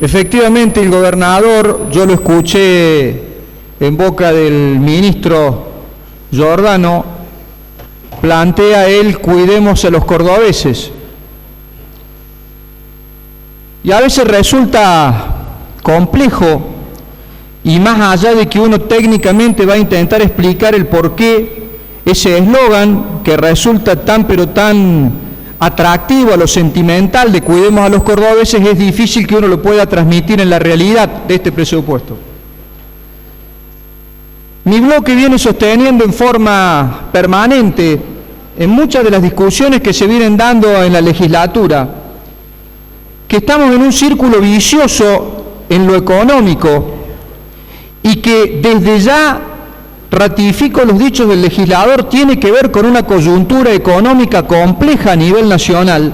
Efectivamente, el gobernador, yo lo escuché en boca del ministro Giordano, plantea él: cuidemos a los cordobeses. Y a veces resulta complejo, y más allá de que uno técnicamente va a intentar explicar el por qué ese eslogan que resulta tan pero tan atractivo a lo sentimental de cuidemos a los cordobeses, es difícil que uno lo pueda transmitir en la realidad de este presupuesto. Mi bloque viene sosteniendo en forma permanente, en muchas de las discusiones que se vienen dando en la legislatura, que estamos en un círculo vicioso en lo económico y que desde ya, ratifico los dichos del legislador, tiene que ver con una coyuntura económica compleja a nivel nacional,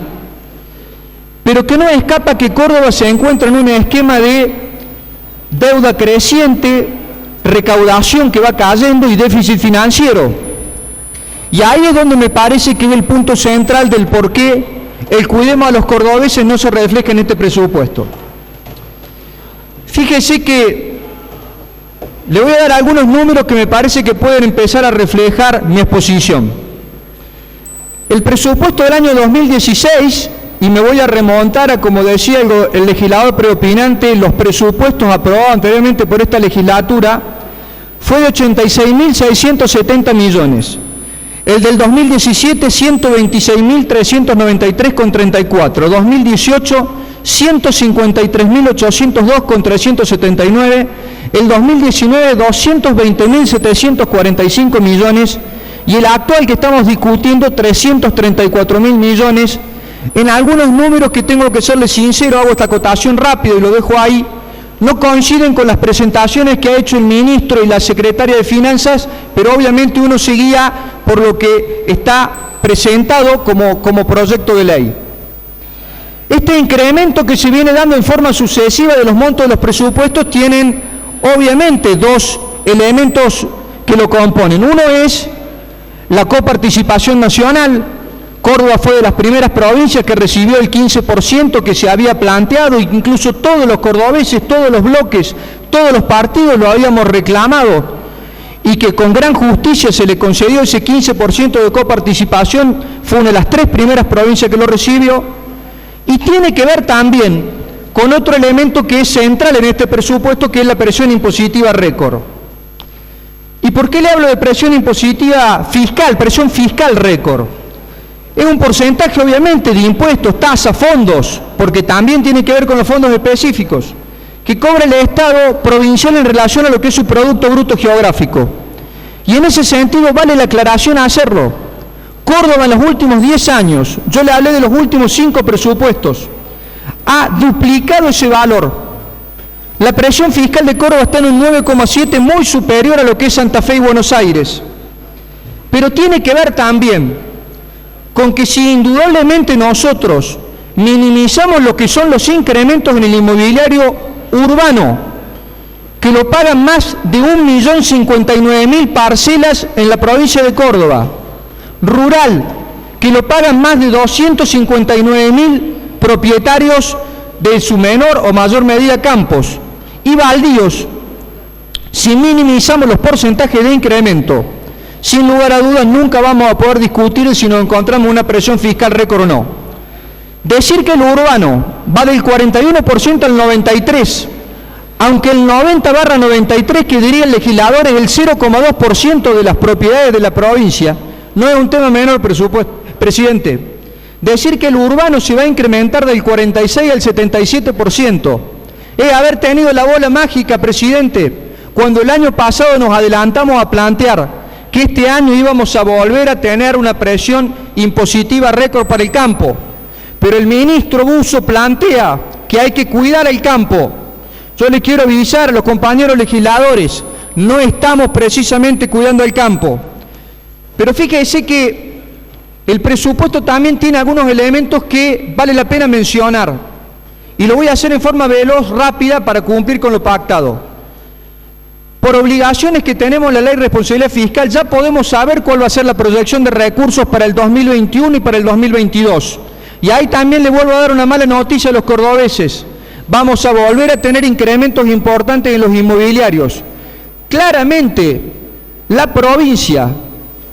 pero que no escapa que Córdoba se encuentra en un esquema de deuda creciente, recaudación que va cayendo y déficit financiero. Y ahí es donde me parece que es el punto central del por qué el cuidemos a los cordobeses no se refleja en este presupuesto. Fíjese que le voy a dar algunos números que me parece que pueden empezar a reflejar mi exposición. El presupuesto del año 2016, y me voy a remontar a, como decía el legislador preopinante, los presupuestos aprobados anteriormente por esta legislatura, fue de 86.670 millones. El del 2017, 126.393,34. 2018, 153.802,379. El 2019, 220.745 millones. Y el actual que estamos discutiendo, 334.000 millones. En algunos números que tengo que serles sincero, hago esta acotación rápido y lo dejo ahí, no coinciden con las presentaciones que ha hecho el ministro y la secretaria de Finanzas, pero obviamente uno se guía por lo que está presentado como proyecto de ley. Este incremento que se viene dando en forma sucesiva de los montos de los presupuestos tienen obviamente dos elementos que lo componen. Uno es la coparticipación nacional. Córdoba fue de las primeras provincias que recibió el 15% que se había planteado, incluso todos los cordobeses, todos los bloques, todos los partidos lo habíamos reclamado, y que con gran justicia se le concedió ese 15% de coparticipación. Fue una de las 3 primeras provincias que lo recibió, y tiene que ver también con otro elemento que es central en este presupuesto, que es la presión impositiva récord. ¿Y por qué le hablo de presión impositiva fiscal, presión fiscal récord? Es un porcentaje obviamente de impuestos, tasas, fondos, porque también tiene que ver con los fondos específicos, que cobra el Estado provincial en relación a lo que es su Producto Bruto Geográfico. Y en ese sentido vale la aclaración a hacerlo. Córdoba en los últimos 10 años, yo le hablé de los últimos 5 presupuestos, ha duplicado ese valor. La presión fiscal de Córdoba está en un 9,7, muy superior a lo que es Santa Fe y Buenos Aires. Pero tiene que ver también con que si indudablemente nosotros minimizamos lo que son los incrementos en el inmobiliario urbano, que lo pagan más de 1.059.000 parcelas en la provincia de Córdoba, rural, que lo pagan más de 259.000 propietarios de su menor o mayor medida campos, y baldíos, si minimizamos los porcentajes de incremento, sin lugar a dudas nunca vamos a poder discutir si nos encontramos una presión fiscal récord o no. Decir que el urbano va del 41% al 93%, aunque el 90/93, que diría el legislador, es el 0,2% de las propiedades de la provincia, no es un tema menor, presidente. Decir que el urbano se va a incrementar del 46 al 77%, es haber tenido la bola mágica, presidente, cuando el año pasado nos adelantamos a plantear que este año íbamos a volver a tener una presión impositiva récord para el campo. Pero el ministro Busso plantea que hay que cuidar el campo. Yo le quiero avisar a los compañeros legisladores, no estamos precisamente cuidando el campo. Pero fíjese que el presupuesto también tiene algunos elementos que vale la pena mencionar. Y lo voy a hacer en forma veloz, rápida, para cumplir con lo pactado. Por obligaciones que tenemos en la Ley de Responsabilidad Fiscal, ya podemos saber cuál va a ser la proyección de recursos para el 2021 y para el 2022. Y ahí también le vuelvo a dar una mala noticia a los cordobeses. Vamos a volver a tener incrementos importantes en los inmobiliarios. Claramente, la provincia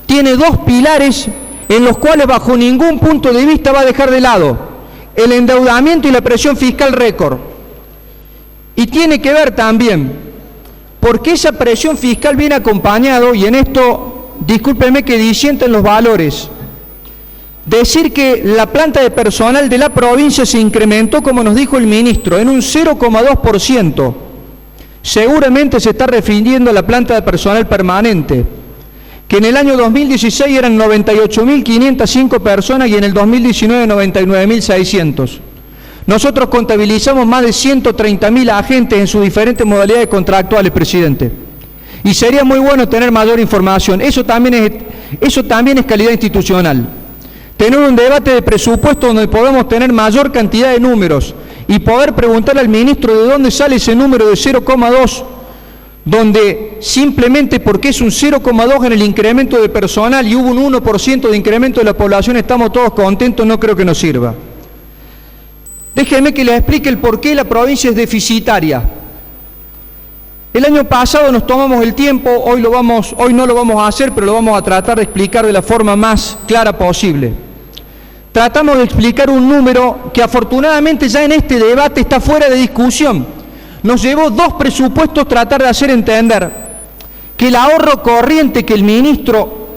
tiene dos pilares en los cuales bajo ningún punto de vista va a dejar de lado: el endeudamiento y la presión fiscal récord. Y tiene que ver también, porque esa presión fiscal viene acompañado, y en esto, discúlpenme que disienten los valores, decir que la planta de personal de la provincia se incrementó, como nos dijo el ministro, en un 0,2%. Seguramente se está refiriendo a la planta de personal permanente, que en el año 2016 eran 98.505 personas y en el 2019 99.600. Nosotros contabilizamos más de 130.000 agentes en sus diferentes modalidades contractuales, presidente. Y sería muy bueno tener mayor información. Eso también es calidad institucional. Tener un debate de presupuesto donde podamos tener mayor cantidad de números y poder preguntarle al ministro de dónde sale ese número de 0,2, donde simplemente porque es un 0,2 en el incremento de personal y hubo un 1% de incremento de la población estamos todos contentos, no creo que nos sirva. Déjenme que les explique el por qué la provincia es deficitaria. El año pasado nos tomamos el tiempo, hoy no lo vamos a hacer, pero lo vamos a tratar de explicar de la forma más clara posible. Tratamos de explicar un número que afortunadamente ya en este debate está fuera de discusión. Nos llevó 2 presupuestos tratar de hacer entender que el ahorro corriente que el ministro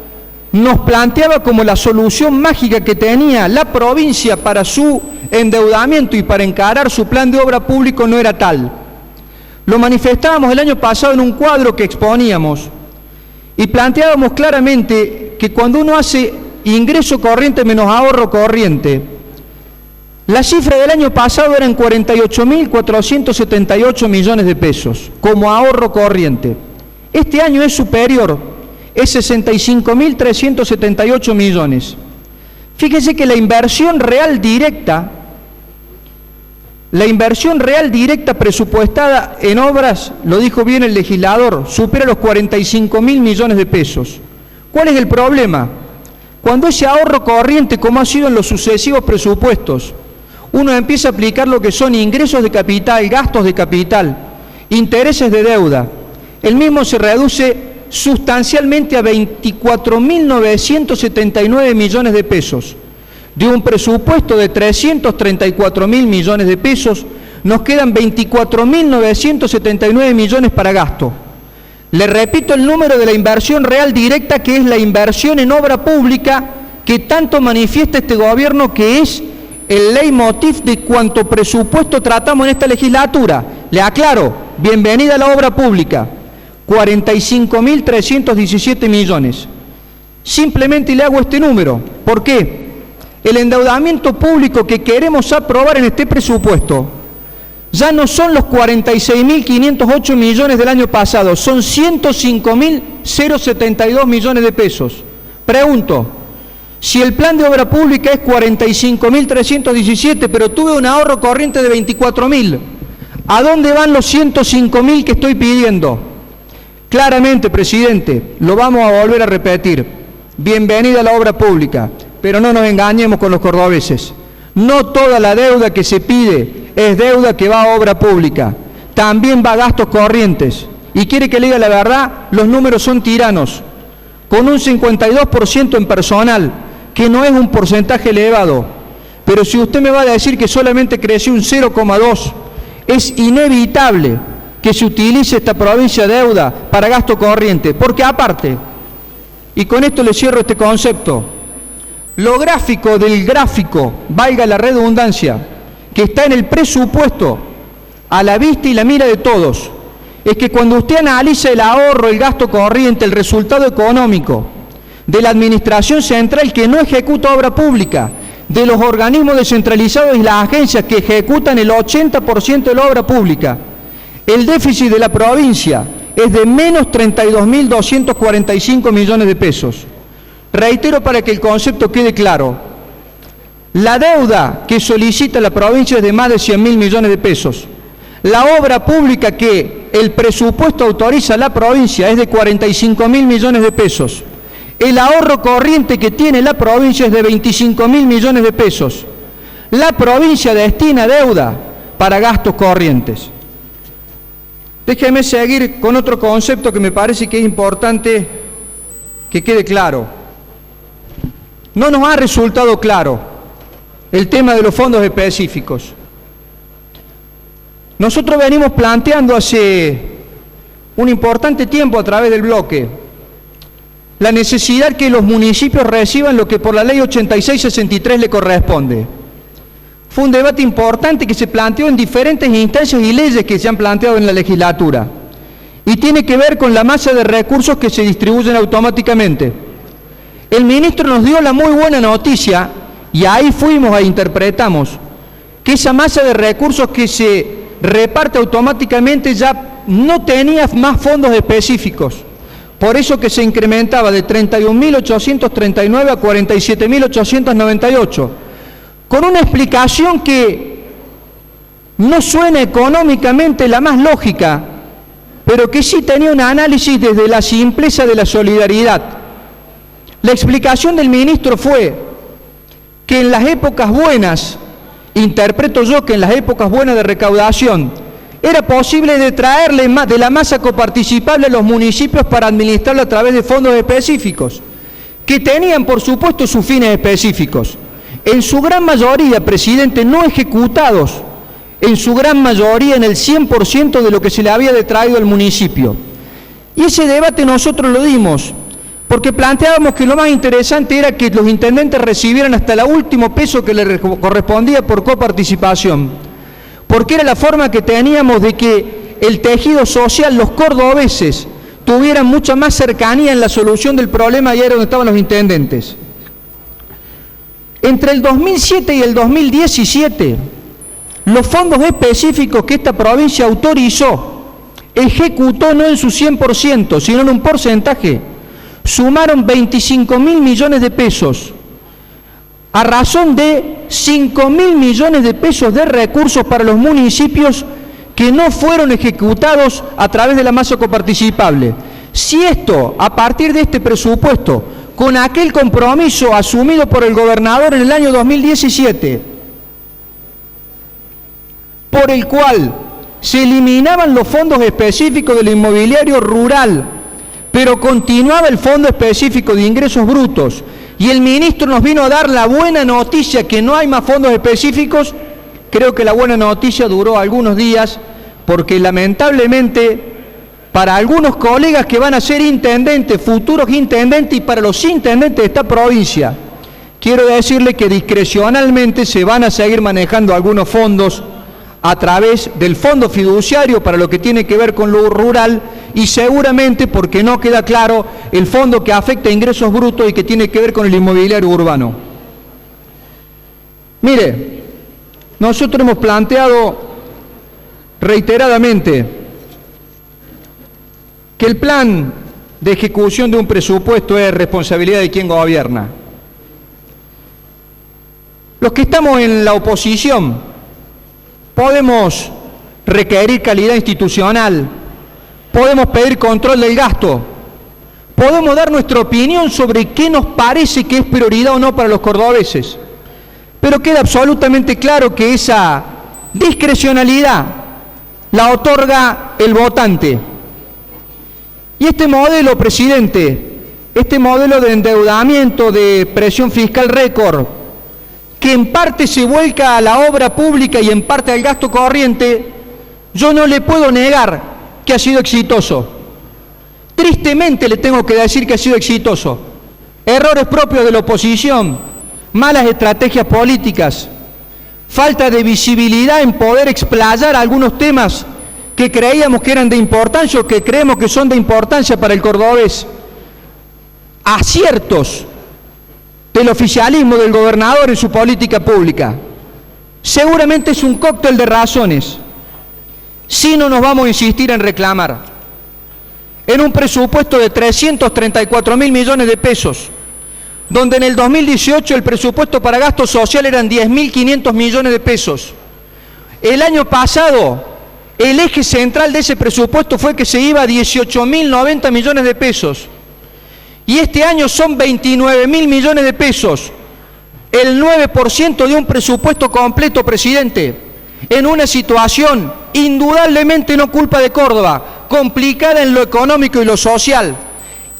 nos planteaba como la solución mágica que tenía la provincia para su endeudamiento y para encarar su plan de obra público no era tal. Lo manifestábamos el año pasado en un cuadro que exponíamos y planteábamos claramente que cuando uno hace ingreso corriente menos ahorro corriente, la cifra del año pasado eran 48.478 millones de pesos como ahorro corriente. Este año es superior, es 65.378 millones. Fíjese que la inversión real directa presupuestada en obras, lo dijo bien el legislador, supera los 45.000 millones de pesos. ¿Cuál es el problema? Cuando ese ahorro corriente, como ha sido en los sucesivos presupuestos, uno empieza a aplicar lo que son ingresos de capital, gastos de capital, intereses de deuda, el mismo se reduce sustancialmente a 24.979 millones de pesos. De un presupuesto de 334.000 millones de pesos, nos quedan 24.979 millones para gasto. Le repito el número de la inversión real directa, que es la inversión en obra pública que tanto manifiesta este gobierno, que es el leitmotiv de cuanto presupuesto tratamos en esta legislatura. Le aclaro, bienvenida a la obra pública, 45.317 millones. Simplemente le hago este número. ¿Por qué? El endeudamiento público que queremos aprobar en este presupuesto ya no son los 46.508 millones del año pasado, son 105.072 millones de pesos. Pregunto, si el plan de obra pública es 45.317, pero tuve un ahorro corriente de 24.000, ¿a dónde van los 105.000 que estoy pidiendo? Claramente, presidente, lo vamos a volver a repetir. Bienvenida a la obra pública, pero no nos engañemos con los cordobeses. No toda la deuda que se pide es deuda que va a obra pública, también va a gastos corrientes. Y quiere que le diga la verdad, los números son tiranos. Con un 52% en personal, que no es un porcentaje elevado, pero si usted me va a decir que solamente creció un 0,2, es inevitable que se utilice esta provincia de deuda para gasto corriente, porque aparte, y con esto le cierro este concepto, lo gráfico del gráfico, valga la redundancia, que está en el presupuesto, a la vista y la mira de todos, es que cuando usted analiza el ahorro, el gasto corriente, el resultado económico de la administración central que no ejecuta obra pública, de los organismos descentralizados y las agencias que ejecutan el 80% de la obra pública, el déficit de la provincia es de menos 32.245 millones de pesos. Reitero para que el concepto quede claro. La deuda que solicita la provincia es de más de 100.000 millones de pesos. La obra pública que el presupuesto autoriza a la provincia es de 45.000 millones de pesos. El ahorro corriente que tiene la provincia es de 25.000 millones de pesos. La provincia destina deuda para gastos corrientes. Déjeme seguir con otro concepto que me parece que es importante que quede claro. No nos ha resultado claro el tema de los fondos específicos. Nosotros venimos planteando hace un importante tiempo a través del bloque la necesidad que los municipios reciban lo que por la ley 8663 le corresponde. Fue un debate importante que se planteó en diferentes instancias y leyes que se han planteado en la legislatura. Y tiene que ver con la masa de recursos que se distribuyen automáticamente. El ministro nos dio la muy buena noticia, y ahí fuimos e interpretamos, que esa masa de recursos que se reparte automáticamente ya no tenía más fondos específicos. Por eso que se incrementaba de 31.839 a 47.898. Con una explicación que no suena económicamente la más lógica, pero que sí tenía un análisis desde la simpleza de la solidaridad. La explicación del ministro fue que en las épocas buenas, interpreto yo que en las épocas buenas de recaudación, era posible detraerle de la masa coparticipable a los municipios para administrarlo a través de fondos específicos, que tenían por supuesto sus fines específicos. En su gran mayoría, presidente, no ejecutados, en su gran mayoría en el 100% de lo que se le había detraído al municipio. Y ese debate nosotros lo dimos, porque planteábamos que lo más interesante era que los intendentes recibieran hasta el último peso que les correspondía por coparticipación, porque era la forma que teníamos de que el tejido social, los cordobeses, tuvieran mucha más cercanía en la solución del problema y era donde estaban los intendentes. Entre el 2007 y el 2017, los fondos específicos que esta provincia autorizó, ejecutó no en su 100%, sino en un porcentaje, sumaron 25.000 millones de pesos, a razón de 5.000 millones de pesos de recursos para los municipios que no fueron ejecutados a través de la masa coparticipable. Si esto, a partir de este presupuesto, con aquel compromiso asumido por el gobernador en el año 2017, por el cual se eliminaban los fondos específicos del inmobiliario rural, pero continuaba el fondo específico de ingresos brutos, y el ministro nos vino a dar la buena noticia que no hay más fondos específicos, creo que la buena noticia duró algunos días, porque lamentablemente para algunos colegas que van a ser intendentes, futuros intendentes, y para los intendentes de esta provincia, quiero decirle que discrecionalmente se van a seguir manejando algunos fondos a través del fondo fiduciario para lo que tiene que ver con lo rural, y seguramente, porque no queda claro, el fondo que afecta a ingresos brutos y que tiene que ver con el inmobiliario urbano. Mire, nosotros hemos planteado reiteradamente que el plan de ejecución de un presupuesto es responsabilidad de quien gobierna. Los que estamos en la oposición podemos requerir calidad institucional, podemos pedir control del gasto, podemos dar nuestra opinión sobre qué nos parece que es prioridad o no para los cordobeses, pero queda absolutamente claro que esa discrecionalidad la otorga el votante. Y este modelo, presidente, este modelo de endeudamiento, de presión fiscal récord, que en parte se vuelca a la obra pública y en parte al gasto corriente, yo no le puedo negar que ha sido exitoso. Tristemente le tengo que decir que ha sido exitoso. Errores propios de la oposición, malas estrategias políticas, falta de visibilidad en poder explayar algunos temas que creíamos que eran de importancia o que creemos que son de importancia para el cordobés, aciertos del oficialismo del gobernador en su política pública. Seguramente es un cóctel de razones. Si no nos vamos a insistir en reclamar, en un presupuesto de 334.000 millones de pesos, donde en el 2018 el presupuesto para gasto social eran 10.500 millones de pesos. El año pasado, el eje central de ese presupuesto fue que se iba a 18.090 millones de pesos. Y este año son 29.000 millones de pesos, el 9% de un presupuesto completo, presidente. en una situación indudablemente no culpa de Córdoba, complicada en lo económico y lo social,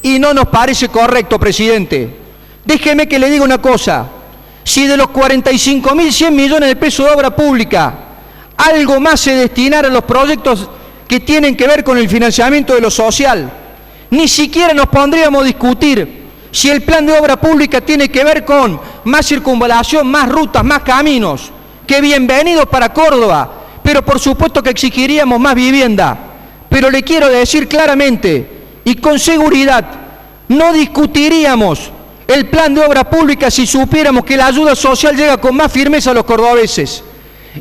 y no nos parece correcto, presidente. Déjeme que le diga una cosa, si de los 45.100 millones de pesos de obra pública, algo más se destinara a los proyectos que tienen que ver con el financiamiento de lo social, ni siquiera nos pondríamos a discutir si el plan de obra pública tiene que ver con más circunvalación, más rutas, más caminos, que bienvenidos para Córdoba, pero por supuesto que exigiríamos más vivienda. Pero le quiero decir claramente y con seguridad, no discutiríamos el plan de obra pública si supiéramos que la ayuda social llega con más firmeza a los cordobeses.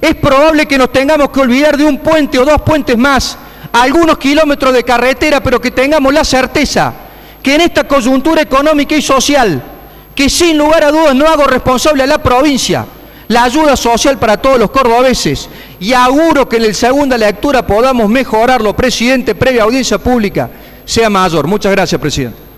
Es probable que nos tengamos que olvidar de un puente o dos puentes más, algunos kilómetros de carretera, pero que tengamos la certeza que en esta coyuntura económica y social, que sin lugar a dudas no hago responsable a la provincia, la ayuda social para todos los cordobeses, y auguro que en la segunda lectura podamos mejorarlo, presidente, previa audiencia pública, sea mayor. Muchas gracias, presidente.